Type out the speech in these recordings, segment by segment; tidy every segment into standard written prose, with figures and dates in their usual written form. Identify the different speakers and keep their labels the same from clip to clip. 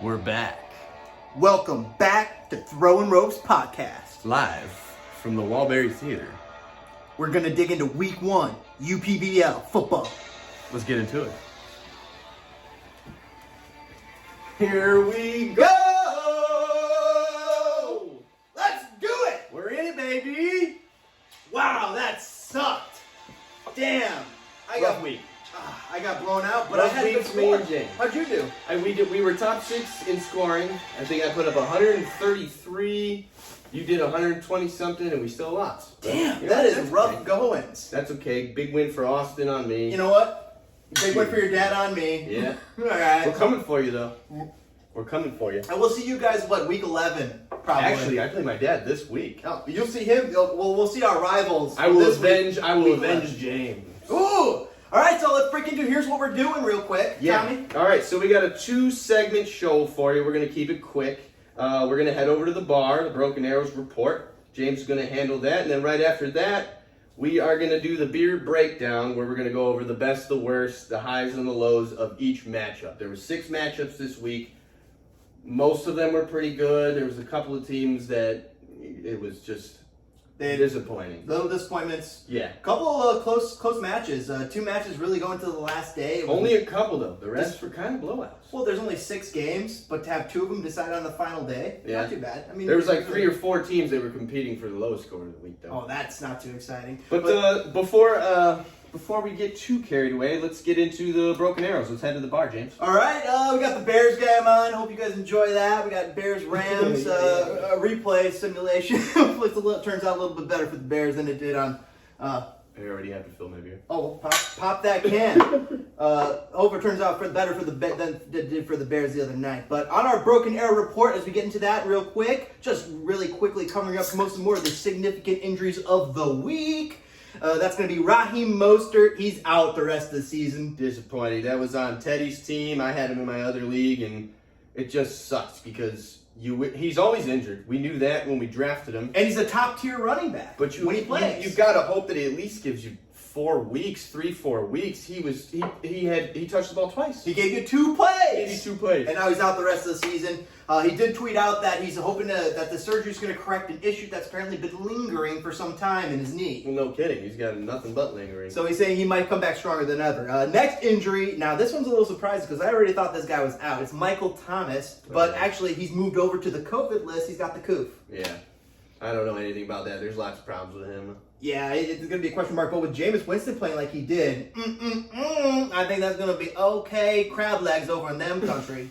Speaker 1: We're back.
Speaker 2: Welcome back to Throwing Ropes Podcast.
Speaker 1: Live from the Walbury Theater.
Speaker 2: We're going to dig into Week 1, UPBL football.
Speaker 1: Let's get into it.
Speaker 2: Here we go! Let's do it!
Speaker 1: We're in it, baby!
Speaker 2: Wow, that sucked. Damn.
Speaker 1: Rough week.
Speaker 2: I got blown out, but
Speaker 1: Rough
Speaker 2: I had a good
Speaker 1: week for me
Speaker 2: score.
Speaker 1: and James.
Speaker 2: How'd you do?
Speaker 1: We were top 6 in scoring. I think I put up 133. You did 120 something, and we still lost.
Speaker 2: Damn,
Speaker 1: You know,
Speaker 2: that is
Speaker 1: that's
Speaker 2: rough
Speaker 1: okay.
Speaker 2: goings.
Speaker 1: That's okay. Big win for Austin on me.
Speaker 2: You know what? Big one for your dad on me.
Speaker 1: Yeah.
Speaker 2: All right.
Speaker 1: We're coming for you, though. We're coming for you.
Speaker 2: And we'll see you guys, Week 11, probably.
Speaker 1: Actually, I play my dad this week.
Speaker 2: Oh, you'll see him. We'll see our rivals.
Speaker 1: I will
Speaker 2: this
Speaker 1: avenge.
Speaker 2: week,
Speaker 1: I will
Speaker 2: week
Speaker 1: avenge
Speaker 2: 11.
Speaker 1: James.
Speaker 2: Ooh! Alright, so let's freaking do. Here's what we're doing real quick. Tommy?
Speaker 1: All right, so we got a 2-segment show for you. We're going to keep it quick. We're going to head over to the bar, the Broken Arrows Report. James is going to handle that. And then right after that, we are going to do the beer breakdown, where we're going to go over the best, the worst, the highs and the lows of each matchup. There were 6 matchups this week. Most of them were pretty good. There was a couple of teams that it was just disappointing.
Speaker 2: Little disappointments.
Speaker 1: Yeah.
Speaker 2: A couple of close matches. 2 matches really going to the last day.
Speaker 1: Only a couple, though. The rest were kind of blowouts.
Speaker 2: Well, there's only 6 games, but to have 2 of them decide on the final day,
Speaker 1: Yeah.
Speaker 2: not too bad. I mean,
Speaker 1: There was like 3 or 4 teams that were competing for the lowest score of the week, though.
Speaker 2: Oh, that's not too exciting.
Speaker 1: But before we get too carried away, let's get into the Broken Arrows. Let's head to the bar, James.
Speaker 2: All right, we got the Bears game on. Hope you guys enjoy that. We got Bears Rams replay simulation. Hopefully, it turns out a little bit better for the Bears than it did on.
Speaker 1: I already have to fill my beer.
Speaker 2: Oh, pop that can. Hope it turns out better for than it did for the Bears the other night. But on our Broken Arrow report, as we get into that real quick, just really quickly covering up more of the significant injuries of the week. That's going to be Raheem Mostert. He's out the rest of the season.
Speaker 1: Disappointing. That was on Teddy's team. I had him in my other league, and it just sucks because he's always injured. We knew that when we drafted him.
Speaker 2: And he's a top-tier running back when he plays.
Speaker 1: You've got to hope that he at least gives you 4 weeks, 3-4 weeks. He touched the ball twice.
Speaker 2: He gave you 2 plays.
Speaker 1: Gave you 2 plays.
Speaker 2: And now he's out the rest of the season. He did tweet out that he's hoping that the surgery is going to correct an issue that's apparently been lingering for some time in his knee.
Speaker 1: Well, no kidding. He's got nothing but lingering.
Speaker 2: So he's saying he might come back stronger than ever. Next injury. Now, this one's a little surprising because I already thought this guy was out. It's Michael Thomas. But actually, he's moved over to the COVID list. He's got the coof.
Speaker 1: Yeah. I don't know anything about that. There's lots of problems with him.
Speaker 2: Yeah, it's going to be a question mark. But with Jameis Winston playing like he did, I think that's going to be okay. Crab legs over in them country.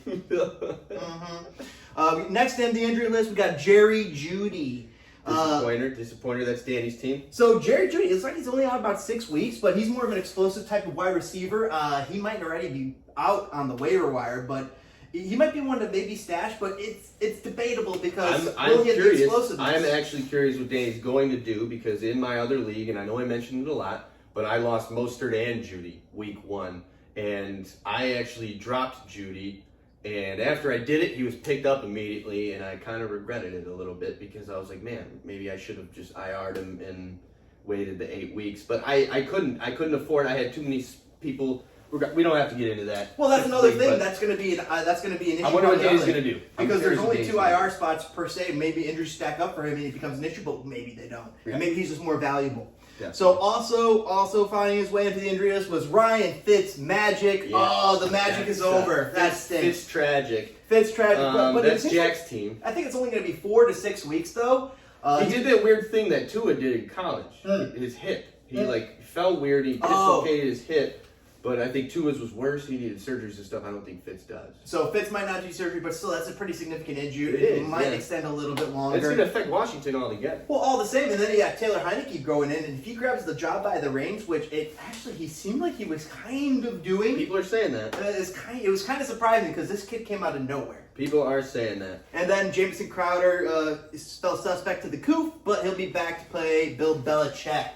Speaker 2: Next in the injury list, we got Jerry Judy.
Speaker 1: Disappointer. That's Danny's team.
Speaker 2: So Jerry Judy, it's like he's only out about 6 weeks, but he's more of an explosive type of wide receiver. He might already be out on the waiver wire, but he might be one to maybe stash. But it's debatable because
Speaker 1: I'm
Speaker 2: get
Speaker 1: curious.
Speaker 2: the explosiveness.
Speaker 1: I'm actually curious what Danny's going to do because in my other league, and I know I mentioned it a lot, but I lost Mostert and Judy week 1, and I actually dropped Judy. And after I did it, he was picked up immediately, and I kind of regretted it a little bit because I was like, man, maybe I should have just IR'd him and waited the 8 weeks. But I couldn't afford it. I had too many people. We don't have to get into that.
Speaker 2: Well, that's another thing. That's going to be an issue.
Speaker 1: I wonder what Danny's going to do.
Speaker 2: Because there's only 2 IR spots per se. Maybe injuries stack up for him and it becomes an issue, but maybe they don't.
Speaker 1: Yeah.
Speaker 2: And maybe he's just more valuable.
Speaker 1: Yeah.
Speaker 2: So also finding his way into the injury list was Ryan Fitzmagic.
Speaker 1: Yeah.
Speaker 2: Oh, the magic is over. That stinks.
Speaker 1: It's tragic.
Speaker 2: But
Speaker 1: that's Jack's team.
Speaker 2: I think it's only going to be 4 to 6 weeks though.
Speaker 1: He did that weird thing that Tua did in college. His hip. He fell weird. He dislocated his hip. But I think Tua's was worse. He needed surgeries and stuff. I don't think Fitz does.
Speaker 2: So Fitz might not do surgery, but still, that's a pretty significant injury.
Speaker 1: It
Speaker 2: might extend a little bit longer.
Speaker 1: It's going to affect Washington altogether.
Speaker 2: Well, all the same, and then you got Taylor Heineke going in, and if he grabs the job by the reins, which he seemed like he was kind of doing.
Speaker 1: People are saying that.
Speaker 2: It was kind of surprising because this kid came out of nowhere.
Speaker 1: People are saying that.
Speaker 2: And then Jamison Crowder is still suspect to the coof, but he'll be back to play Bill Belichick,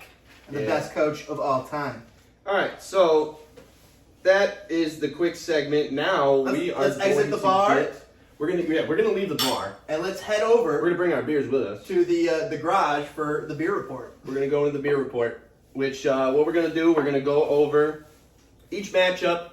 Speaker 2: the best coach of all time.
Speaker 1: All right, so that is the quick segment. Now we are
Speaker 2: let's
Speaker 1: going
Speaker 2: exit the bar.
Speaker 1: We're gonna leave the bar.
Speaker 2: And let's head over.
Speaker 1: We're gonna bring our beers with us
Speaker 2: to the garage for the beer report.
Speaker 1: We're gonna go into the beer report. Which what we're gonna do? We're gonna go over each matchup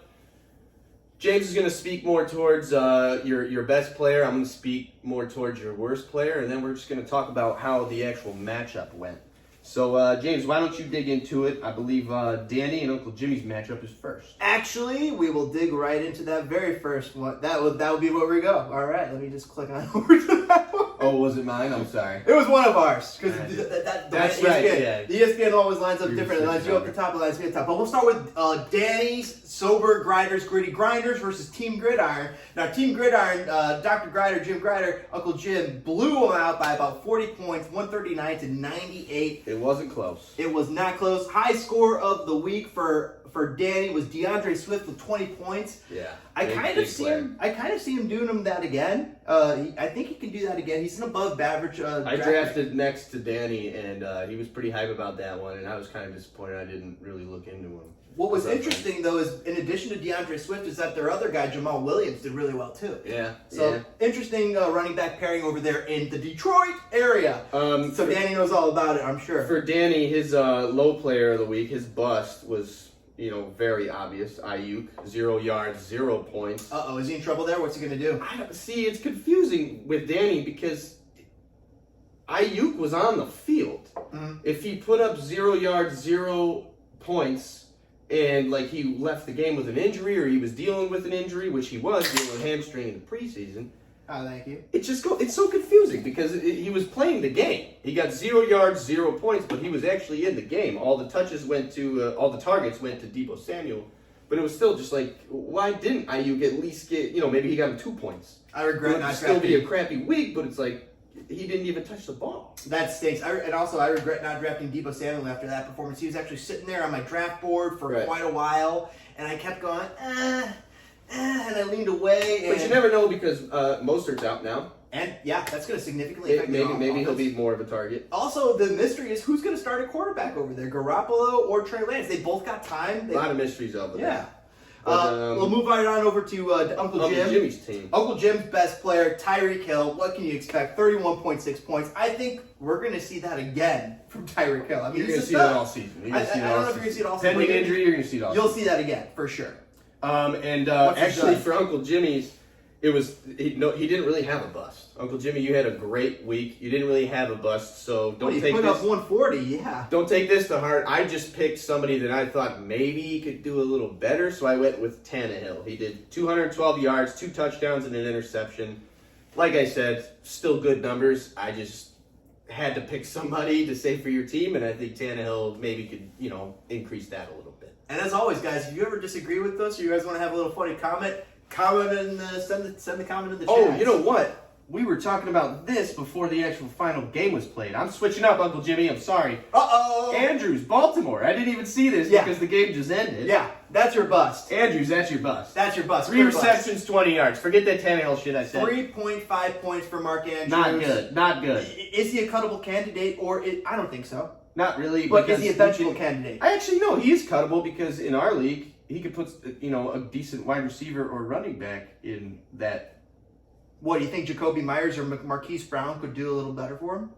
Speaker 1: James is going to speak more towards your best player. I'm going to speak more towards your worst player, and then we're just going to talk about how the actual matchup went. So, James, why don't you dig into it? I believe Danny and Uncle Jimmy's matchup is first.
Speaker 2: Actually, we will dig right into that very first one. That would be where we go. All right, let me just click on over to that one.
Speaker 1: Oh, was it mine? I'm sorry.
Speaker 2: It was one of ours because
Speaker 1: That's right.
Speaker 2: ESPN,
Speaker 1: Yeah.
Speaker 2: The ESPN always lines up different. It lines you up the top, it lines me at the top. But we'll start with Danny's Sober Grinders, Gritty Grinders versus Team Gridiron. Now, Team Gridiron, Dr. Grider, Jim Grider, Uncle Jim blew them out by about 40 points, 139 to 98.
Speaker 1: It wasn't close.
Speaker 2: It was not close. High score of the week for Danny was DeAndre Swift with 20 points.
Speaker 1: Yeah.
Speaker 2: I kind of see him doing that again. I think he can do that again. He's an above average.
Speaker 1: I drafted next to Danny, and he was pretty hype about that one, and I was kind of disappointed I didn't really look into him.
Speaker 2: What was interesting, though, is in addition to DeAndre Swift, is that their other guy, Jamal Williams, did really well, too.
Speaker 1: Yeah.
Speaker 2: So, interesting running back pairing over there in the Detroit area. So, Danny knows all about it, I'm sure.
Speaker 1: For Danny, his low player of the week, his bust was, very obvious. Ayuk, 0 yards, 0 points.
Speaker 2: Uh-oh, is he in trouble there? What's he going to do?
Speaker 1: See, it's confusing with Danny because Ayuk was on the field.
Speaker 2: Mm-hmm.
Speaker 1: If he put up 0 yards, 0 points, and he left the game with an injury or he was dealing with an injury, which he was dealing with a hamstring in the preseason.
Speaker 2: Oh, thank you.
Speaker 1: It's so confusing because he was playing the game. He got 0 yards, 0 points, but he was actually in the game. All the targets went to Deebo Samuel, but it was still just why didn't Ayuk at least get, maybe he got him 2 points.
Speaker 2: I regret
Speaker 1: not drafting. It would still be a crappy week, but it's he didn't even touch the ball.
Speaker 2: That stinks. I regret not drafting Deebo Samuel after that performance. He was actually sitting there on my draft board for quite a while, and I kept going, and I leaned away.
Speaker 1: But you never know because Mostert's out now.
Speaker 2: And yeah, that's going to significantly affect
Speaker 1: maybe he'll be more of a target.
Speaker 2: Also, the mystery is who's going to start a quarterback over there, Garoppolo or Trey Lance. They both got time.
Speaker 1: A lot of mysteries over there.
Speaker 2: Yeah. We'll move right on over to Uncle Jim.
Speaker 1: Jimmy's team.
Speaker 2: Uncle Jim's best player, Tyreek Hill. What can you expect? 31.6 points. I think we're going to see that again from Tyreek Hill. I mean,
Speaker 1: you're going to see that all season.
Speaker 2: I don't know if you're going to see it all season.
Speaker 1: Pending injury, you're going to see it all season.
Speaker 2: You'll see that again, for sure.
Speaker 1: Actually, for Uncle Jimmy's, he didn't really have a bust. Uncle Jimmy, you had a great week. You didn't really have a bust, so don't take this.
Speaker 2: He put up 140, yeah.
Speaker 1: Don't take this to heart. I just picked somebody that I thought maybe he could do a little better, so I went with Tannehill. He did 212 yards, 2 touchdowns, and an interception. Like I said, still good numbers. I just had to pick somebody to say for your team, and I think Tannehill maybe could, increase that a little bit.
Speaker 2: And as always, guys, if you ever disagree with us or you guys want to have a little funny comment in send the comment in the chat.
Speaker 1: Oh, you know what? We were talking about this before the actual final game was played. I'm switching up, Uncle Jimmy. I'm sorry.
Speaker 2: Uh-oh.
Speaker 1: Andrews, Baltimore. I didn't even see this because the game just ended.
Speaker 2: Yeah, that's your bust.
Speaker 1: Andrews, that's your bust.
Speaker 2: That's your bust.
Speaker 1: 3 receptions, 20 yards. Forget that Tannehill shit I said.
Speaker 2: 3.5 points for Mark Andrews.
Speaker 1: Not good.
Speaker 2: Is he a cuttable candidate I don't think so.
Speaker 1: Not really.
Speaker 2: But is he a benchable candidate?
Speaker 1: I actually know he is cuttable because in our league, he could put a decent wide receiver or running back in that.
Speaker 2: What, do you think Jacoby Myers or Marquise Brown could do a little better for him?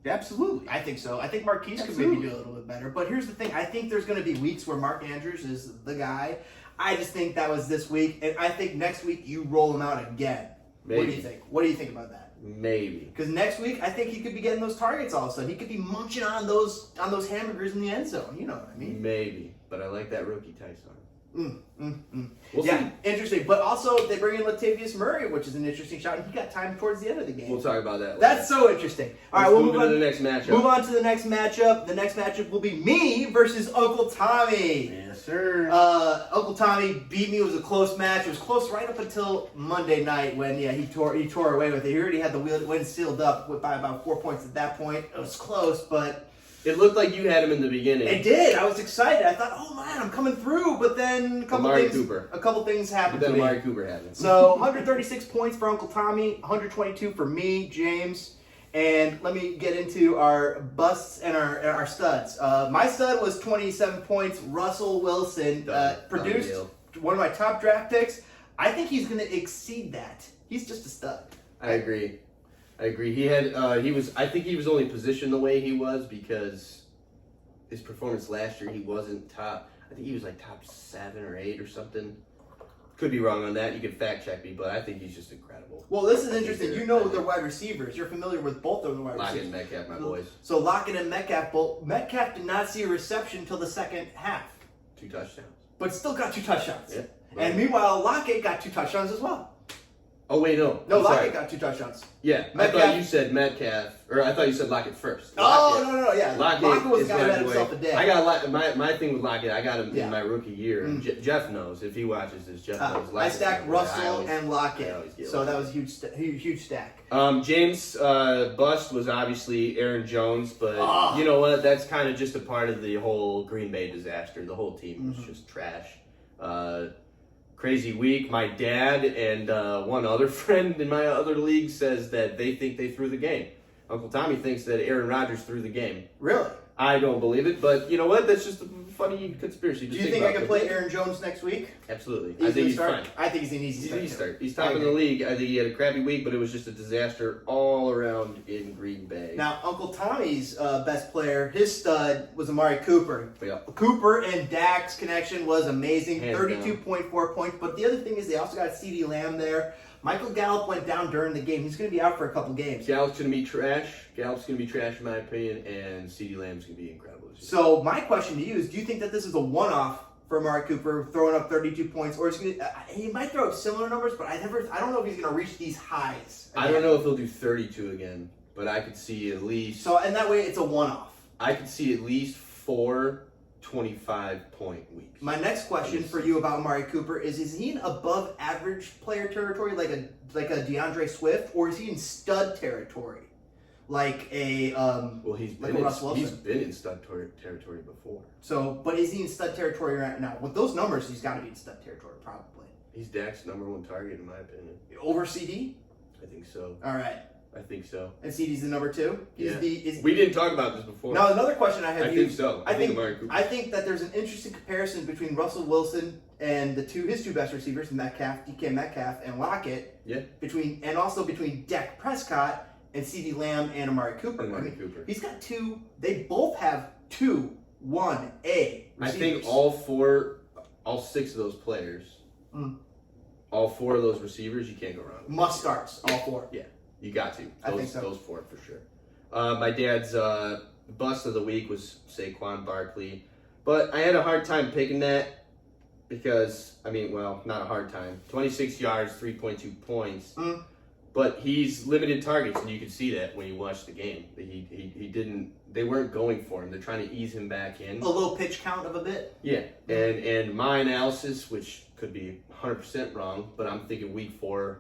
Speaker 1: Absolutely.
Speaker 2: I think so. I think Marquise could maybe do a little bit better. But here's the thing. I think there's going to be weeks where Mark Andrews is the guy. I just think that was this week. And I think next week you roll him out again.
Speaker 1: Maybe.
Speaker 2: What do you think? What do you think about that?
Speaker 1: Maybe.
Speaker 2: Because next week, I think he could be getting those targets all of a sudden. He could be munching on those hamburgers in the end zone. You know what I mean?
Speaker 1: Maybe. But I like that rookie Tyson.
Speaker 2: We'll see. Interesting. But also, they bring in Latavius Murray, which is an interesting shot, and he got time towards the end of the game.
Speaker 1: We'll talk about that later.
Speaker 2: That's so interesting. All right,
Speaker 1: we'll move on to the next matchup.
Speaker 2: Move on to the next matchup. The next matchup will be me versus Uncle Tommy.
Speaker 1: Yes, sir.
Speaker 2: Uncle Tommy beat me. It was a close match. It was close right up until Monday night when he tore away with it. He already had the win sealed up by about 4 points at that point. It was close, but
Speaker 1: it looked like you had him in the beginning.
Speaker 2: It did. I was excited. I thought, oh man, I'm coming through. But then a couple things happened to me.
Speaker 1: Amari Cooper happened.
Speaker 2: So 136 points for Uncle Tommy, 122 for me, James. And let me get into our busts and our studs. My stud was 27 points. Russell Wilson produced one of my top draft picks. I think he's going to exceed that. He's just a stud.
Speaker 1: I agree. I think he was only positioned the way he was because his performance last year, he wasn't top. I think he was like top 7 or 8 or something. Could be wrong on that. You can fact check me, but I think he's just incredible.
Speaker 2: Well, this is interesting. You know their wide receivers. You're familiar with both of the wide
Speaker 1: Lockett
Speaker 2: receivers.
Speaker 1: and Metcalf, my boys.
Speaker 2: So Lockett and Metcalf both. Metcalf did not see a reception until the second half,
Speaker 1: 2 touchdowns.
Speaker 2: but still got 2 touchdowns.
Speaker 1: Yeah.
Speaker 2: And meanwhile, Lockett got 2 touchdowns as well.
Speaker 1: Oh, wait, no.
Speaker 2: No,
Speaker 1: I'm
Speaker 2: Lockett
Speaker 1: sorry.
Speaker 2: got 2 touchdowns.
Speaker 1: Yeah, I
Speaker 2: Metcalf-
Speaker 1: thought you said Metcalf, or I thought you said Lockett first.
Speaker 2: Oh, no, yeah.
Speaker 1: Lockett
Speaker 2: was
Speaker 1: is
Speaker 2: the guy who
Speaker 1: my
Speaker 2: had
Speaker 1: boy.
Speaker 2: himself a day.
Speaker 1: I got my thing with Lockett. I got him
Speaker 2: Yeah.
Speaker 1: in my rookie year. And Jeff knows if he watches this. Jeff knows.
Speaker 2: I
Speaker 1: Lockett's
Speaker 2: stacked
Speaker 1: my boy. I
Speaker 2: Russell
Speaker 1: always-
Speaker 2: and
Speaker 1: I
Speaker 2: Lockett,
Speaker 1: always get
Speaker 2: so
Speaker 1: Lockett.
Speaker 2: that was a huge stack.
Speaker 1: James' bust was obviously Aaron Jones, but you know what? That's kind of just a part of the whole Green Bay disaster. The whole team was just trash. Crazy week. My dad and one other friend in my other league says that they think they threw the game. Uncle Tommy thinks that Aaron Rodgers threw the game.
Speaker 2: Really?
Speaker 1: I don't believe it, but you know what? That's just a funny conspiracy.
Speaker 2: Do you think I can play Aaron Jones next week?
Speaker 1: Absolutely.
Speaker 2: Easy
Speaker 1: I think he's
Speaker 2: start?
Speaker 1: fine.
Speaker 2: I think he's an easy
Speaker 1: He's
Speaker 2: start.
Speaker 1: an easy
Speaker 2: too.
Speaker 1: start. He's top in the league. I think he had a crappy week, but it was just a disaster all around in Green Bay.
Speaker 2: Now, Uncle Tommy's best player, his stud, was Amari Cooper.
Speaker 1: Yeah.
Speaker 2: Cooper and Dak's connection was amazing.
Speaker 1: Hands
Speaker 2: 32.4 points. But the other thing is they also got CeeDee Lamb there. Michael Gallup went down during the game. He's going to be out for a couple games.
Speaker 1: Gallup's going to be trash. Gallup's going to be trash in my opinion, and CeeDee Lamb's going to be incredible this year.
Speaker 2: So my question to you is, do you think that this is a one-off for Amari Cooper throwing up 32 points, or is he might throw up similar numbers, but I don't know if he's going to reach these highs again.
Speaker 1: I don't know if he'll do 32 again, but I could see at least.
Speaker 2: So and that way it's a one-off.
Speaker 1: I could see at least 4 25-point weeks.
Speaker 2: My next question for you about Amari Cooper is he in above average player territory like a DeAndre Swift, or is he in stud territory like a
Speaker 1: Well, he's
Speaker 2: like
Speaker 1: been
Speaker 2: a Russ Wilson?
Speaker 1: he's been in stud territory before.
Speaker 2: So, but is he in stud territory right now? With those numbers, he's got to be in stud territory probably.
Speaker 1: He's Dak's #1 target in my opinion.
Speaker 2: Over CD?
Speaker 1: I think so.
Speaker 2: All right.
Speaker 1: I think so.
Speaker 2: And CD's the number 2?
Speaker 1: Yeah. We didn't talk about this before.
Speaker 2: Now, another question I have.
Speaker 1: I think so. I think Amari Cooper.
Speaker 2: I think that there's an interesting comparison between Russell Wilson and his two best receivers, DK Metcalf, and Lockett.
Speaker 1: Yeah.
Speaker 2: Between Dak Prescott and CeeDee Lamb and Amari Cooper.
Speaker 1: Cooper.
Speaker 2: He's got 2. They both have 2 1A receivers.
Speaker 1: I think all 6 of those players, all 4 of those receivers, you can't go wrong with.
Speaker 2: Must starts, all 4.
Speaker 1: Yeah, you got to.
Speaker 2: I think so.
Speaker 1: Those 4 for sure. My dad's bust of the week was Saquon Barkley, but I had a hard time picking that because, not a hard time. 26 yards, 3.2 points. But he's limited targets, and you can see that when you watch the game. He didn't. They weren't going for him. They're trying to ease him back in.
Speaker 2: A little pitch count of a bit.
Speaker 1: Yeah, and my analysis, which could be 100% wrong, but I'm thinking week 4,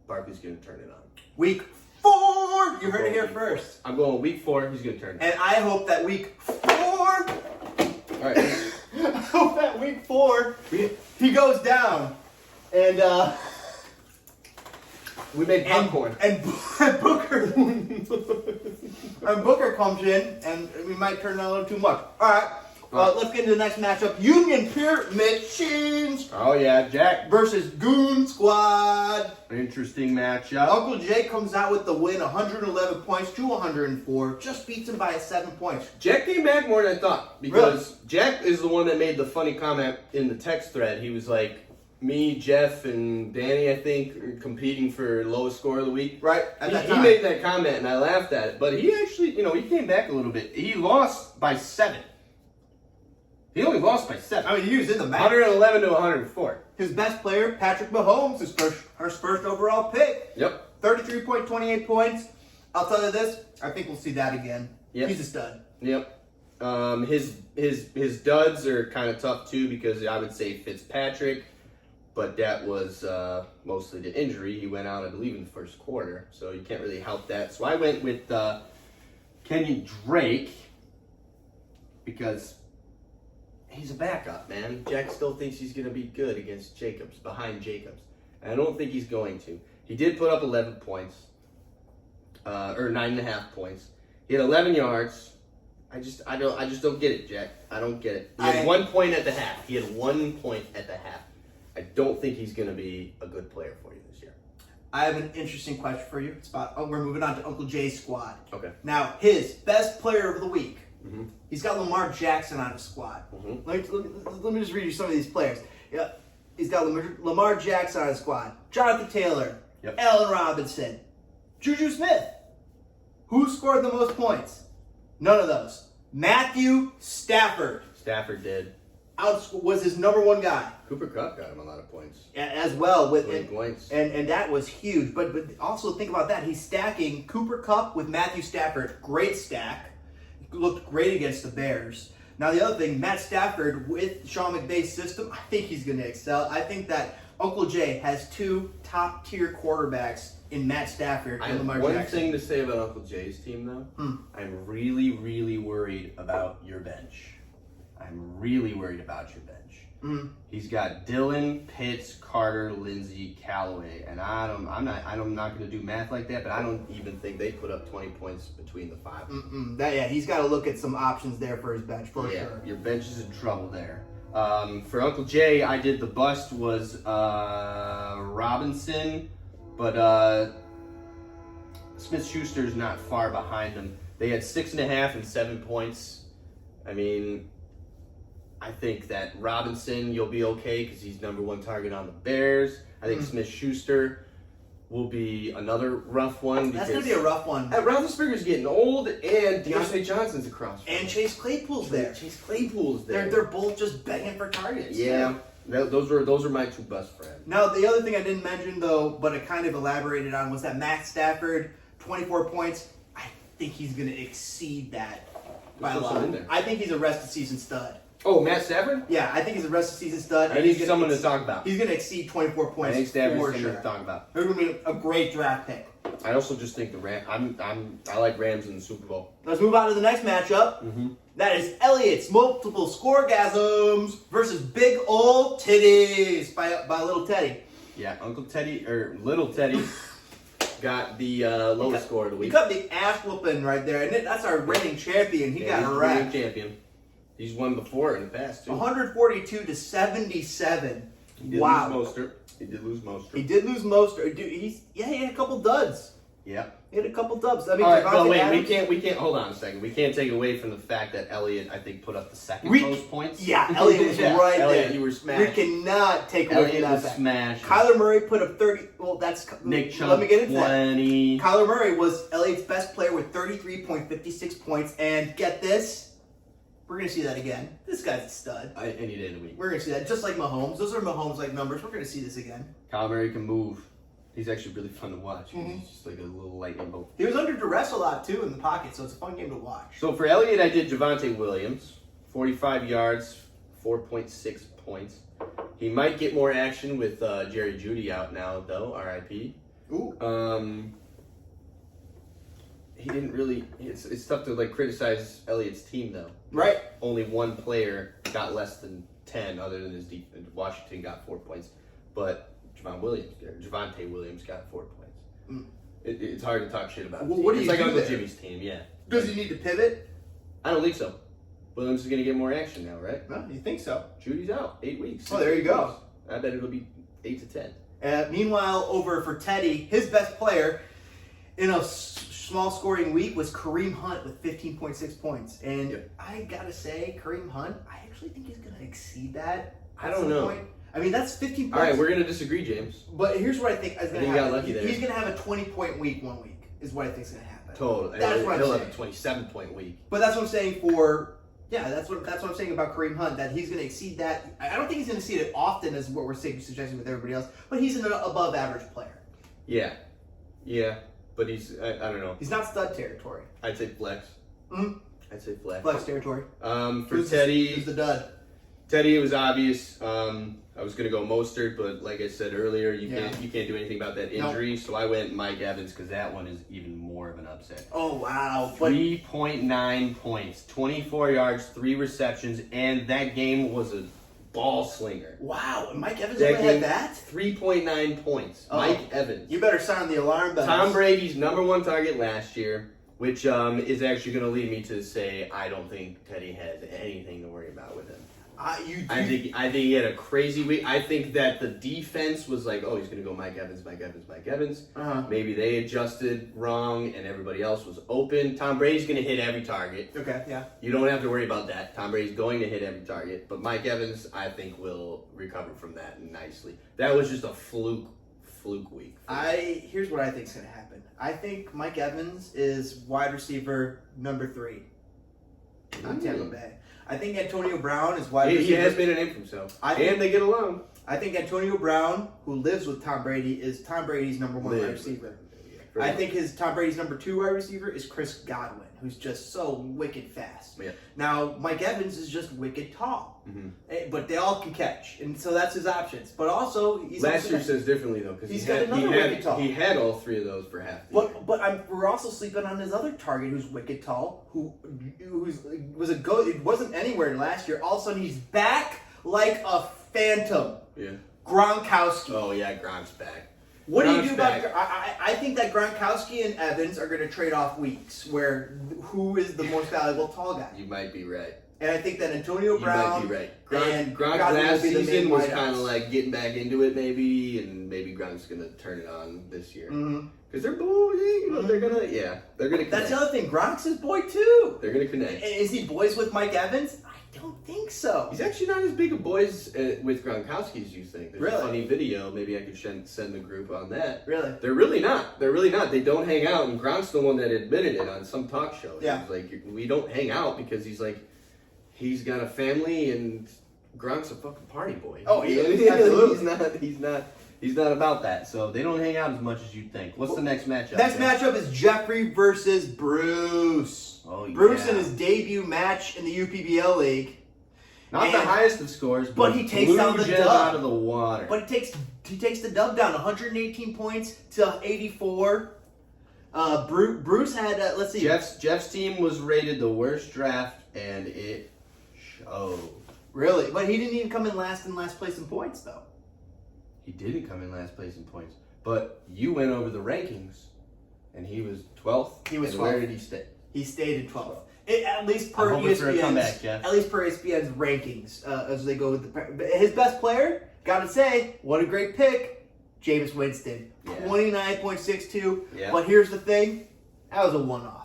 Speaker 1: Barkley's going to turn it on.
Speaker 2: Week 4, you heard it here first.
Speaker 1: I'm going week 4. He's going to turn it on.
Speaker 2: And I hope that week 4.
Speaker 1: All right.
Speaker 2: I hope that week 4 he goes down, and
Speaker 1: We made popcorn.
Speaker 2: and Booker comes in, and we might turn it on a little too much. All right, let's get into the next matchup: Union Pyramid Machines
Speaker 1: Oh yeah, Jack.
Speaker 2: versus Goon Squad.
Speaker 1: Interesting matchup.
Speaker 2: Uncle Jay comes out with the win, 111 points to 104. Just beats him by 7 points.
Speaker 1: Jack came back more than I thought because Jack is the one that made the funny comment in the text thread. He was like, me, Jeff, and Danny, I think, are competing for lowest score of the week.
Speaker 2: Right at that
Speaker 1: He
Speaker 2: time.
Speaker 1: made that comment, and I laughed at it. But he actually, he came back a little bit. He lost by 7. He only lost by 7.
Speaker 2: He was in the match.
Speaker 1: 111 to 104.
Speaker 2: His best player, Patrick Mahomes, his first overall pick.
Speaker 1: Yep.
Speaker 2: 33.28 points. I'll tell you this, I think we'll see that again.
Speaker 1: Yep.
Speaker 2: He's a stud.
Speaker 1: Yep. His duds are kind of tough too because I would say Fitzpatrick, but that was mostly the injury. He went out, I believe, in the first quarter, so you can't really help that. So I went with Kenyon Drake because he's a backup, man. Jack still thinks he's going to be good against Jacobs, behind Jacobs. And I don't think he's going to. He did put up 11 points, or 9.5 points. He had 11 yards. I just don't get it, Jack. I don't get it. He had 1 point at the half. He had 1 point at the half. I don't think he's going to be a good player for you this year.
Speaker 2: I have an interesting question for you. We're moving on to Uncle Jay's squad.
Speaker 1: Okay.
Speaker 2: Now, his best player of the week.
Speaker 1: Mm-hmm.
Speaker 2: He's got Lamar Jackson on his squad.
Speaker 1: Mm-hmm.
Speaker 2: Let me just read you some of these players. Yeah. He's got Lamar Jackson on his squad, Jonathan Taylor,
Speaker 1: Yep.
Speaker 2: Allen Robinson, Juju Smith. Who scored the most points? None of those. Matthew Stafford
Speaker 1: Stafford did.
Speaker 2: was his number one guy
Speaker 1: Cooper Kupp got him a lot of points.
Speaker 2: as well.
Speaker 1: Points.
Speaker 2: And that was huge. But also think about that. He's stacking Cooper Kupp with Matthew Stafford. Great stack. Looked great against the Bears. Now the other thing, Matt Stafford with Sean McVay's system, I think he's going to excel. I think that Uncle Jay has two top-tier quarterbacks in Matt Stafford
Speaker 1: I
Speaker 2: and
Speaker 1: have
Speaker 2: Lamar
Speaker 1: one
Speaker 2: Jackson.
Speaker 1: thing to say about Uncle Jay's team, though. I'm really, really worried about your bench. I'm really worried about your bench. He's got Dillon, Pitts, Carter, Lindsey, Callaway, and I'm not going to do math like that, but I don't even think they put up 20 points between the five.
Speaker 2: He's got to look at some options there for his bench for sure.
Speaker 1: Your bench is in trouble there. For Uncle Jay, I did the bust was Robinson, but Smith-Schuster's not far behind them. They had 6.5 and 7 points. I mean, I think that Robinson, you'll be okay because he's number one target on the Bears. I think Smith-Schuster will be another rough one.
Speaker 2: That's going to be a rough one.
Speaker 1: Roethlisberger's getting old, and Deontay Johnson's across.
Speaker 2: And Chase Claypool's there.
Speaker 1: Chase Claypool's there.
Speaker 2: They're both just begging for targets.
Speaker 1: Yeah, those are my two busts for him.
Speaker 2: Now, the other thing I didn't mention, though, but I kind of elaborated on, was that Matt Stafford, 24 points. I think he's going to exceed that by a lot. I think he's a rest of season stud.
Speaker 1: Oh, Matt Stafford?
Speaker 2: Yeah, I think he's a rest of season stud.
Speaker 1: I think he's someone to talk about.
Speaker 2: He's going to exceed 24 points.
Speaker 1: I think Stafford's
Speaker 2: for
Speaker 1: someone
Speaker 2: sure.
Speaker 1: to talk about.
Speaker 2: They're going to be a great draft pick.
Speaker 1: I also just think the I like Rams in the Super Bowl.
Speaker 2: Let's move on to the next matchup. That is Elliott's multiple scoregasms versus big old titties by little Teddy.
Speaker 1: Yeah, Uncle Teddy or Little Teddy got the lowest score of the
Speaker 2: He
Speaker 1: week.
Speaker 2: got the ass whooping right there, and that's our reigning champion. He got
Speaker 1: he's the
Speaker 2: wrecked.
Speaker 1: reigning champion. He's won before in the past too.
Speaker 2: 142 to 77.
Speaker 1: He did
Speaker 2: Wow.
Speaker 1: lose Mostert. He did lose Mostert.
Speaker 2: He did lose most. Dude, he had a couple duds.
Speaker 1: Yeah.
Speaker 2: He had a couple dubs. I mean,
Speaker 1: All right, but
Speaker 2: Devontae
Speaker 1: wait,
Speaker 2: Adams-
Speaker 1: we can't. Hold on a second. We can't take away from the fact that Elliott, I think, put up the second most points.
Speaker 2: Yeah, Elliott was right
Speaker 1: Elliott,
Speaker 2: there.
Speaker 1: you were smashed.
Speaker 2: We cannot take away
Speaker 1: Elliott
Speaker 2: from
Speaker 1: was
Speaker 2: that fact.
Speaker 1: smashed.
Speaker 2: Kyler Murray put up 30. Well, that's
Speaker 1: Nick Chubb,
Speaker 2: let me get into
Speaker 1: 20.
Speaker 2: that. Kyler Murray was Elliott's best player with 33.56 points, and get this, we're gonna see that again. This guy's a stud.
Speaker 1: Any day of the week.
Speaker 2: We're gonna see that, just like Mahomes. Those are Mahomes-like numbers. We're gonna see this again.
Speaker 1: Kyler Murray can move. He's actually really fun to watch. He's just like a little lightning bolt.
Speaker 2: He was under duress a lot too in the pocket, so it's a fun game to watch.
Speaker 1: So for Elliott, I did Javonte Williams, 45 yards, 4.6 points. He might get more action with Jerry Judy out now, though. R.I.P.
Speaker 2: Ooh.
Speaker 1: He didn't really. It's tough to criticize Elliott's team though.
Speaker 2: Right.
Speaker 1: Only one player got less than 10, other than his defense. Washington got 4 points, but Javonte Williams got 4 points. It's hard to talk shit about.
Speaker 2: Well, what do
Speaker 1: it's
Speaker 2: you
Speaker 1: like
Speaker 2: do
Speaker 1: Uncle
Speaker 2: there?
Speaker 1: Jimmy's team, yeah.
Speaker 2: Does he need to pivot?
Speaker 1: I don't think so. Williams is going to get more action now, right?
Speaker 2: No, you think so?
Speaker 1: Judy's out 8 weeks.
Speaker 2: Oh, there you go.
Speaker 1: Weeks. I bet it'll be 8 to 10.
Speaker 2: Meanwhile, over for Teddy, his best player in a small scoring week was Kareem Hunt with 15.6 points. And I gotta say, Kareem Hunt, I actually think he's gonna exceed that.
Speaker 1: I don't know.
Speaker 2: Point. I mean, that's 15 points.
Speaker 1: All right, we're going to disagree, James.
Speaker 2: But here's what I think is gonna
Speaker 1: you
Speaker 2: happen.
Speaker 1: got lucky there.
Speaker 2: He's gonna have a 20-point week one week, is what I think is gonna happen.
Speaker 1: Totally.
Speaker 2: That's what I'm
Speaker 1: He'll
Speaker 2: saying.
Speaker 1: have a 27-point week.
Speaker 2: But that's what I'm saying for. Yeah, that's what I'm saying about Kareem Hunt, that he's going to exceed that. I don't think he's going to exceed it often as what we're suggesting with everybody else, but he's an above average player.
Speaker 1: Yeah. But he's, I don't know.
Speaker 2: He's not stud territory.
Speaker 1: I'd say flex. I'd say flex.
Speaker 2: Flex territory.
Speaker 1: For Teddy,
Speaker 2: who's the dud?
Speaker 1: Teddy, it was obvious. I was gonna go Mostert, but like I said earlier, you can't do anything about that injury. So I went Mike Evans because that one is even more of an upset.
Speaker 2: Oh wow!
Speaker 1: 3.9 points, 24 yards, 3 receptions, and that game was a ball slinger.
Speaker 2: Wow! Mike Evans only had that?
Speaker 1: 3.9 points.
Speaker 2: Oh.
Speaker 1: Mike Evans.
Speaker 2: You better sound the alarm bells.
Speaker 1: Tom Brady's #1 target last year, which is actually going to lead me to say I don't think Teddy has anything to worry about with him. I think he had a crazy week. I think that the defense was like, oh, he's going to go Mike Evans.
Speaker 2: Uh-huh.
Speaker 1: Maybe they adjusted wrong and everybody else was open. Tom Brady's going to hit every target.
Speaker 2: Okay, yeah.
Speaker 1: You don't have to worry about that. Tom Brady's going to hit every target. But Mike Evans, I think, will recover from that nicely. That was just a fluke week.
Speaker 2: Here's what I think is going to happen. I think Mike Evans is wide receiver number 3 on Tampa Bay. I think Antonio Brown is wide receiver.
Speaker 1: He has made a name for himself. And they get along.
Speaker 2: I think Antonio Brown, who lives with Tom Brady, is Tom Brady's number 1 wide receiver. I think Tom Brady's number 2 wide receiver is Chris Godwin, who's just so wicked fast.
Speaker 1: Yeah.
Speaker 2: Now, Mike Evans is just wicked tall.
Speaker 1: Mm-hmm.
Speaker 2: But they all can catch, and so that's his options. But also,
Speaker 1: last year says differently, though, because
Speaker 2: he's got another wicked tall.
Speaker 1: He had all 3 of those for half the year.
Speaker 2: But we're also sleeping on his other target, who's wicked tall, who wasn't anywhere last year. All of a sudden, he's back like a phantom.
Speaker 1: Yeah.
Speaker 2: Gronkowski.
Speaker 1: Oh yeah, Gronk's back.
Speaker 2: What do you do about? I think that Gronkowski and Evans are going to trade off weeks, where who is the most valuable tall guy?
Speaker 1: You might be right.
Speaker 2: And I think that Antonio Brown.
Speaker 1: You might be right.
Speaker 2: And
Speaker 1: Gronk last season was kind of like getting back into it, maybe, and maybe Gronk's going to turn it on this year. Because they're boys, they're gonna connect.
Speaker 2: That's the other thing. Gronk's his boy too.
Speaker 1: They're gonna connect.
Speaker 2: Is he boys with Mike Evans? I don't think so.
Speaker 1: He's actually not as big of boys with Gronkowski as you think. There's a funny video. Maybe I could send the group on that.
Speaker 2: Really?
Speaker 1: They're really not. They don't hang out, and Gronk's the one that admitted it on some talk show.
Speaker 2: Yeah.
Speaker 1: He's like, we don't hang out because he's got a family, and Gronk's a fucking party boy.
Speaker 2: Oh, yeah, absolutely.
Speaker 1: He's not about that, so they don't hang out as much as you'd think. What's the next matchup?
Speaker 2: Next matchup is Jeffrey versus Bruce.
Speaker 1: Oh, yeah.
Speaker 2: Bruce in his debut match in the UPBL League.
Speaker 1: Not the highest of scores,
Speaker 2: but he takes down the dub
Speaker 1: out of the water.
Speaker 2: But he takes the dub down, 118 points to 84. Bruce had let's see.
Speaker 1: Jeff's team was rated the worst draft, and it showed.
Speaker 2: Really, but he didn't even come in last place in points, though.
Speaker 1: He didn't come in last place in points, but you went over the rankings, and he was 12th.
Speaker 2: He was 12th.
Speaker 1: Where did he stay?
Speaker 2: He stayed in 12th. At least per ESPN's rankings, as they go with his best player. Gotta say, what a great pick, Jameis Winston, 29.62. Yeah. But here's the thing, that was a one-off.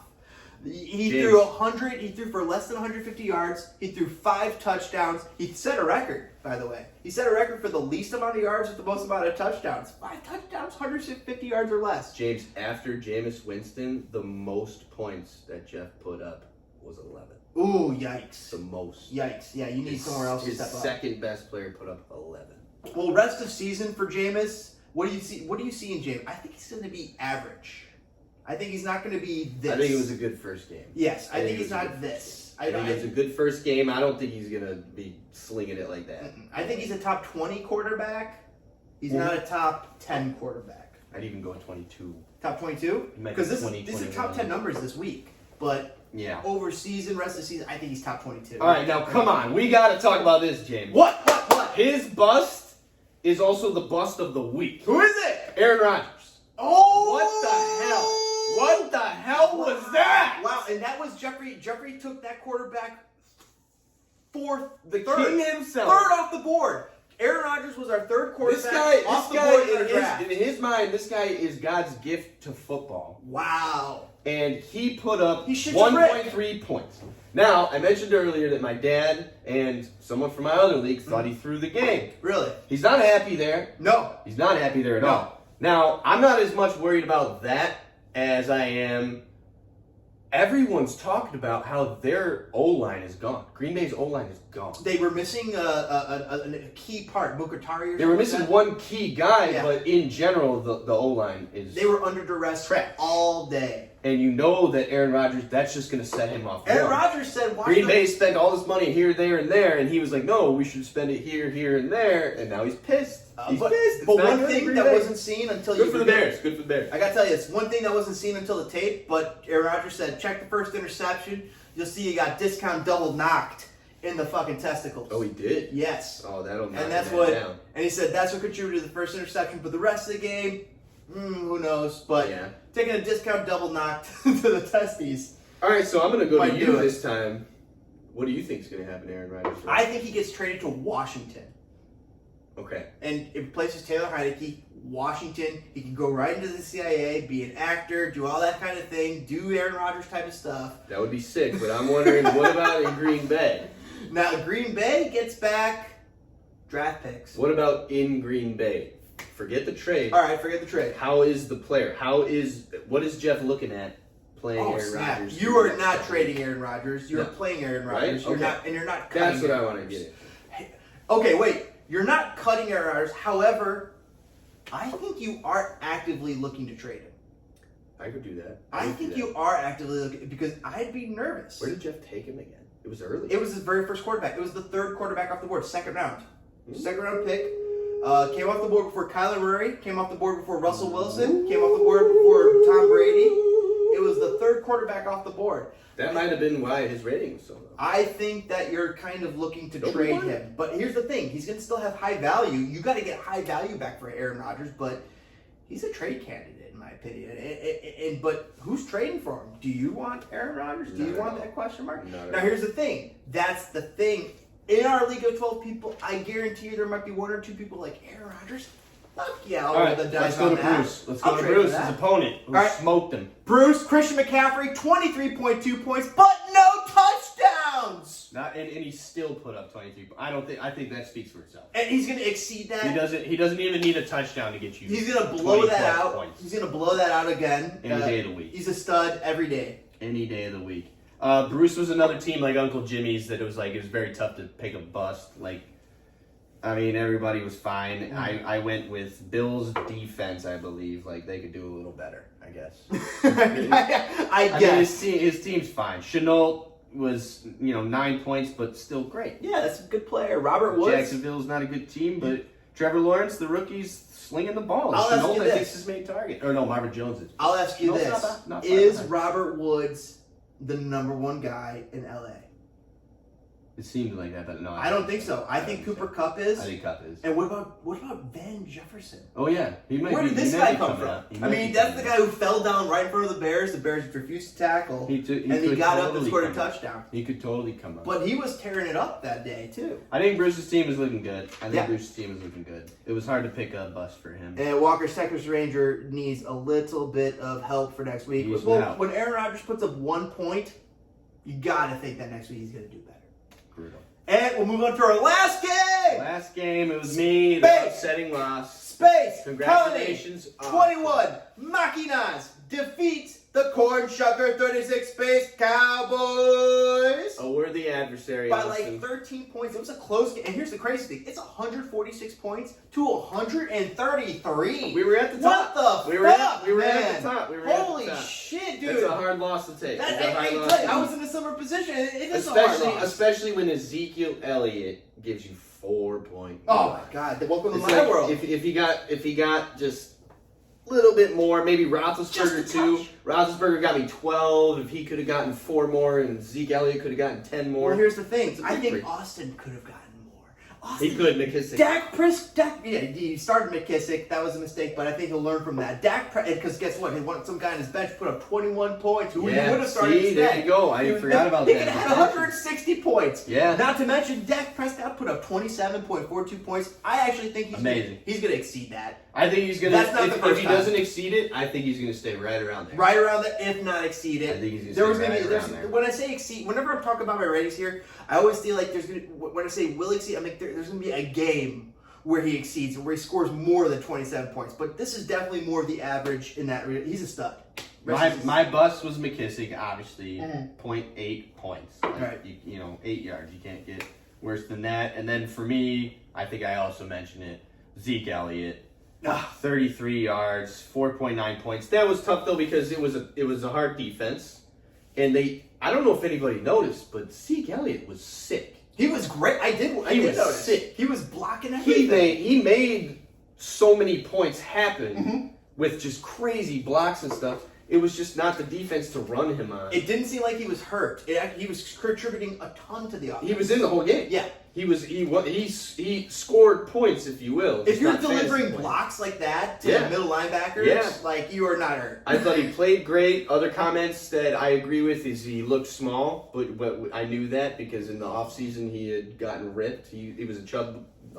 Speaker 2: He threw 100. He threw for less than 150 yards. He threw 5 touchdowns. He set a record, by the way. He set a record for the least amount of yards with the most amount of touchdowns. 5 touchdowns, 150 yards or less.
Speaker 1: James, after Jameis Winston, the most points that Jeff put up was 11.
Speaker 2: Ooh, yikes!
Speaker 1: The most.
Speaker 2: Yikes! Yeah, you need somewhere else to step up.
Speaker 1: His second best player put up 11.
Speaker 2: Well, rest of season for Jameis. What do you see? What do you see in Jameis? I think he's going to be average. I think he's not going to be this.
Speaker 1: I think it was a good first game.
Speaker 2: Yes, I think he's not this.
Speaker 1: I think it's a good first game. I don't think he's going to be slinging it like that.
Speaker 2: I think he's a top 20 quarterback. He's not a top 10 quarterback.
Speaker 1: I'd even go 22.
Speaker 2: Top 22? Because this is top 10 numbers this week. But over season, rest of the season, I think he's top 22.
Speaker 1: All right, now come on. We got to talk about this, James.
Speaker 2: What?
Speaker 1: His bust is also the bust of the week.
Speaker 2: Who is it?
Speaker 1: Aaron Rodgers.
Speaker 2: Oh!
Speaker 1: What the hell? What the hell was that?
Speaker 2: Wow, and that was Jeffrey. Jeffrey took that quarterback third
Speaker 1: king himself.
Speaker 2: Third off the board. Aaron Rodgers was our third quarterback off the board in the draft.
Speaker 1: In his mind, this guy is God's gift to football.
Speaker 2: Wow.
Speaker 1: And he put up 1.3 points. Now, I mentioned earlier that my dad and someone from my other league thought he threw the game.
Speaker 2: Really?
Speaker 1: He's not happy there.
Speaker 2: No.
Speaker 1: He's not happy there at all. Now, I'm not as much worried about that as I am. Everyone's talking about how their O-line is gone. Green Bay's O-line is gone.
Speaker 2: They were missing a key part, Mukatari or something.
Speaker 1: They were missing one key guy, but in general, the O-line is...
Speaker 2: They were under duress all day.
Speaker 1: And you know that Aaron Rodgers, that's just going to set him off.
Speaker 2: Aaron Rodgers said...
Speaker 1: Green Bay spent all this money here, there, and there, and he was like, no, we should spend it here, here, and there, and now he's pissed. He's pissed.
Speaker 2: But one thing that wasn't seen until
Speaker 1: Good for the Bears. Good for the Bears.
Speaker 2: I got to tell you, it's one thing that wasn't seen until the tape, but Aaron Rodgers said, check the first interception. You'll see you got discount double knocked in the fucking testicles.
Speaker 1: Oh, he did?
Speaker 2: Yes.
Speaker 1: Oh, that'll knock
Speaker 2: and that's
Speaker 1: him
Speaker 2: what.
Speaker 1: down.
Speaker 2: And he said that's what contributed to the first interception, but the rest of the game, who knows? But taking a discount double knocked to the testes.
Speaker 1: All right, so I'm going to go to you this time. What do you think is going to happen, Aaron Rodgers?
Speaker 2: I think he gets traded to Washington.
Speaker 1: Okay.
Speaker 2: And it replaces Taylor Heineke. Washington, he can go right into the CIA, be an actor, do all that kind of thing, do Aaron Rodgers type of stuff.
Speaker 1: That would be sick, but I'm wondering, what about in Green Bay?
Speaker 2: Now, Green Bay gets back draft picks.
Speaker 1: What about in Green Bay? Forget the trade.
Speaker 2: All right, forget the trade.
Speaker 1: How is the player? What is Jeff looking at playing Aaron Rodgers?
Speaker 2: You are not trading Aaron Rodgers. You're playing Aaron Rodgers.
Speaker 1: Right?
Speaker 2: You're not cutting
Speaker 1: That's what
Speaker 2: Aaron
Speaker 1: I want to
Speaker 2: Rodgers.
Speaker 1: get.
Speaker 2: Okay, wait. You're not cutting Aaron Rodgers. However, I think you are actively looking to trade him.
Speaker 1: I could do that.
Speaker 2: I think you are actively looking, because I'd be nervous.
Speaker 1: Where did Jeff take him again? It was early.
Speaker 2: It was his very first quarterback. It was the third quarterback off the board, second round. Second round pick. Came off the board before Kyler Murray. Came off the board before Russell Wilson. Came off the board before Tom Brady. It was the third quarterback off the board.
Speaker 1: That might have been why his rating was so low.
Speaker 2: I think that you're kind of looking to trade him. But here's the thing. He's going to still have high value. You got to get high value back for Aaron Rodgers, but he's a trade candidate, in my opinion. But who's trading for him? Do you want Aaron Rodgers? Do you want that question mark? Now, here's the thing. That's the thing. In our league of 12 people, I guarantee you there might be one or two people like Aaron Rodgers. Fuck yeah,
Speaker 1: all right,
Speaker 2: the dice
Speaker 1: let's go
Speaker 2: on
Speaker 1: to
Speaker 2: that.
Speaker 1: Bruce. Let's go to Bruce, his opponent, who smoked him.
Speaker 2: Bruce, Christian McCaffrey, 23.2 points, but no touchdowns.
Speaker 1: And he still put up 23. I think that speaks for itself.
Speaker 2: And he's going to exceed that.
Speaker 1: He doesn't even need a touchdown to get you.
Speaker 2: He's going to blow that out.
Speaker 1: Points.
Speaker 2: He's going to blow that out again.
Speaker 1: Any day of the week.
Speaker 2: He's a stud every day.
Speaker 1: Any day of the week. Bruce was another team like Uncle Jimmy's that it was very tough to pick a bust. Everybody was fine. I went with Bills defense, I believe. They could do a little better, I guess.
Speaker 2: I guess.
Speaker 1: His team's fine. Chenault was, 9 points, but still great.
Speaker 2: Yeah, that's a good player. Robert Woods.
Speaker 1: Jacksonville's not a good team, but Trevor Lawrence, the rookie's slinging the ball.
Speaker 2: Chenault,
Speaker 1: I think, is his main target. Or no, Marvin Jones is.
Speaker 2: I'll ask you
Speaker 1: Chenault's
Speaker 2: this.
Speaker 1: not
Speaker 2: Is Robert Woods the number one guy in LA?
Speaker 1: It seemed like that, but no.
Speaker 2: I don't think so. I think Cooper Kupp is.
Speaker 1: I think Kupp is.
Speaker 2: And what about Van Jefferson?
Speaker 1: Oh yeah,
Speaker 2: Where did this guy come from? That's the guy who fell down right in front of the Bears. The Bears refused to tackle, and he got up and scored a touchdown.
Speaker 1: He could totally come up.
Speaker 2: But he was tearing it up that day too.
Speaker 1: I think Bruce's team is looking good. Bruce's team is looking good. It was hard to pick a bust for him.
Speaker 2: And Walker's Texas Ranger needs a little bit of help for next week. When Aaron Rodgers puts up 1 point, you gotta think that next week he's gonna do better.
Speaker 1: Brutal.
Speaker 2: And we'll move on to our last game.
Speaker 1: Last game, it was me. The upsetting loss.
Speaker 2: Space.
Speaker 1: Congratulations.
Speaker 2: 21. Machinas defeats the Corn Shucker 36 Space Cowboys.
Speaker 1: A worthy adversary.
Speaker 2: By 13 points. It was a close game. And here's the crazy thing. It's 146 points to 133.
Speaker 1: We were at the top.
Speaker 2: What the fuck,
Speaker 1: We were at the top.
Speaker 2: Holy shit, dude.
Speaker 1: That's a hard loss to take.
Speaker 2: I was in a similar position. It is a hard loss.
Speaker 1: Especially when Zeke Elliott gives you 4 points.
Speaker 2: Oh my God! Welcome to my world.
Speaker 1: If he got just a little bit more, maybe Roethlisberger too. Roethlisberger got me 12. If he could have gotten 4 more, and Zeke Elliott could have gotten 10 more.
Speaker 2: Well, here's the thing. I think Austin could have gotten more.
Speaker 1: He could, McKissick.
Speaker 2: He started McKissick. That was a mistake, but I think he'll learn from that. Because guess what? He wanted some guy on his bench put up 21 points. Who he would have started instead.
Speaker 1: There you go. I forgot about
Speaker 2: that.
Speaker 1: He
Speaker 2: could have had 160 points.
Speaker 1: Yeah.
Speaker 2: Not to mention, Dak Prescott put up 27.42 points. I actually think he's going to exceed that.
Speaker 1: I think he's going to.
Speaker 2: That's not the first time.
Speaker 1: If he doesn't exceed it, I think he's going to stay right around there.
Speaker 2: Right around there, if not exceed it.
Speaker 1: I think he's going to stay right around there.
Speaker 2: When I say exceed, whenever I'm talking about my ratings here, I always feel like when I say will exceed, I mean there's going to be a game where he exceeds, where he scores more than 27 points. But this is definitely more of the average in that. He's a stud.
Speaker 1: My bust was McKissick, obviously, 0.8 points. Right. 8 yards. You can't get worse than that. And then for me, I think I also mentioned it, Zeke Elliott. 33 yards, 4.9 points. That was tough though because it was a hard defense, and I don't know if anybody noticed, but Zeke Elliott was sick.
Speaker 2: He was great. I did notice. Sick. He was blocking everything.
Speaker 1: He made so many points happen with just crazy blocks and stuff. It was just not the defense to run him on.
Speaker 2: It didn't seem like he was hurt. He was contributing a ton to the offense.
Speaker 1: He was in the whole game.
Speaker 2: Yeah.
Speaker 1: He scored points, if you will.
Speaker 2: If you're
Speaker 1: not fantasy
Speaker 2: delivering
Speaker 1: points.
Speaker 2: blocks like that to
Speaker 1: Yeah.
Speaker 2: the middle linebackers,
Speaker 1: Yeah.
Speaker 2: like you are not hurt.
Speaker 1: I thought he played great. Other comments that I agree with is he looked small, but I knew that because in the offseason he had gotten ripped. He was a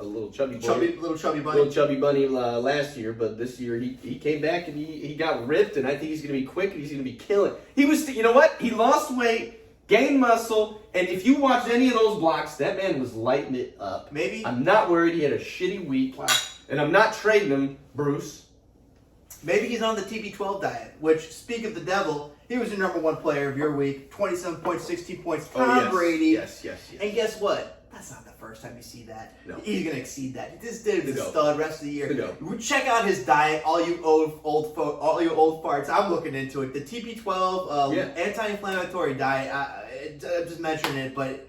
Speaker 1: little chubby boy.
Speaker 2: Little chubby bunny.
Speaker 1: Little chubby bunny last year, but this year he came back and he got ripped, and I think he's going to be quick and he's going to be killing. You know what? He lost weight, gained muscle, and if you watch any of those blocks, that man was lighting it up.
Speaker 2: Maybe.
Speaker 1: I'm not worried. He had a shitty week,
Speaker 2: Wow.
Speaker 1: and I'm not trading him, Bruce.
Speaker 2: Maybe he's on the TB12 diet, which, speak of the devil, he was your number one player of your week. 27 points, 16 points, Tom Brady.
Speaker 1: Yes.
Speaker 2: And guess what? That's not the first time you see that.
Speaker 1: No.
Speaker 2: He's going to exceed that. This dude is a
Speaker 1: No.
Speaker 2: stud rest of the year.
Speaker 1: No.
Speaker 2: Check out his diet, all you old farts. I'm looking into it. The TB12 anti-inflammatory diet, I'm just mentioning it, but